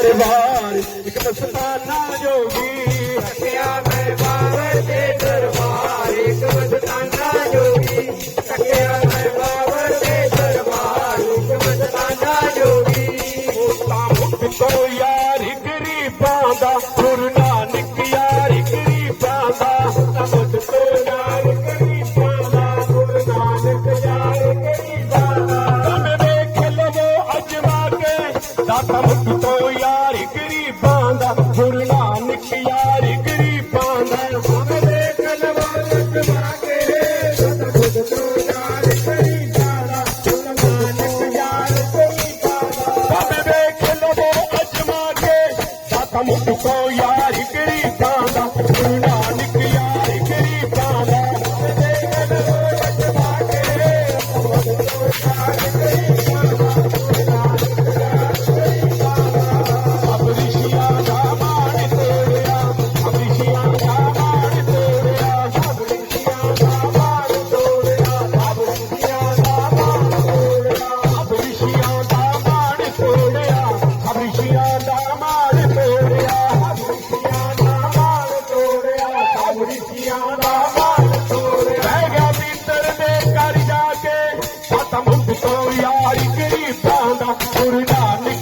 दरबार एक मस्ताना जोगी सखिया मैं बाबर के दरबार एक मस्ताना जोगी सखिया मैं बाबर के दरबार एक मस्ताना जोगी मुख तो यार गरीबां दा गुरु नानक यार गरीबां दा मुख तो यार गरीबां दा गुरु नानक यार गरीबां दा तुम देख लवो अजमा के दाता मुख तो यार गरीबां दा गुरु नानक यार गरीबां दा हम देख लवो अजमा के दाता मुख तो यार गरीबां दा गुरु नानक यार गरीबां दा तुम देख लवो अजमा के दाता मुख तो यार गरीबां दा गुरु नानक यार गरीबां दा मुख तो यार गरीबां दा गुरु नानक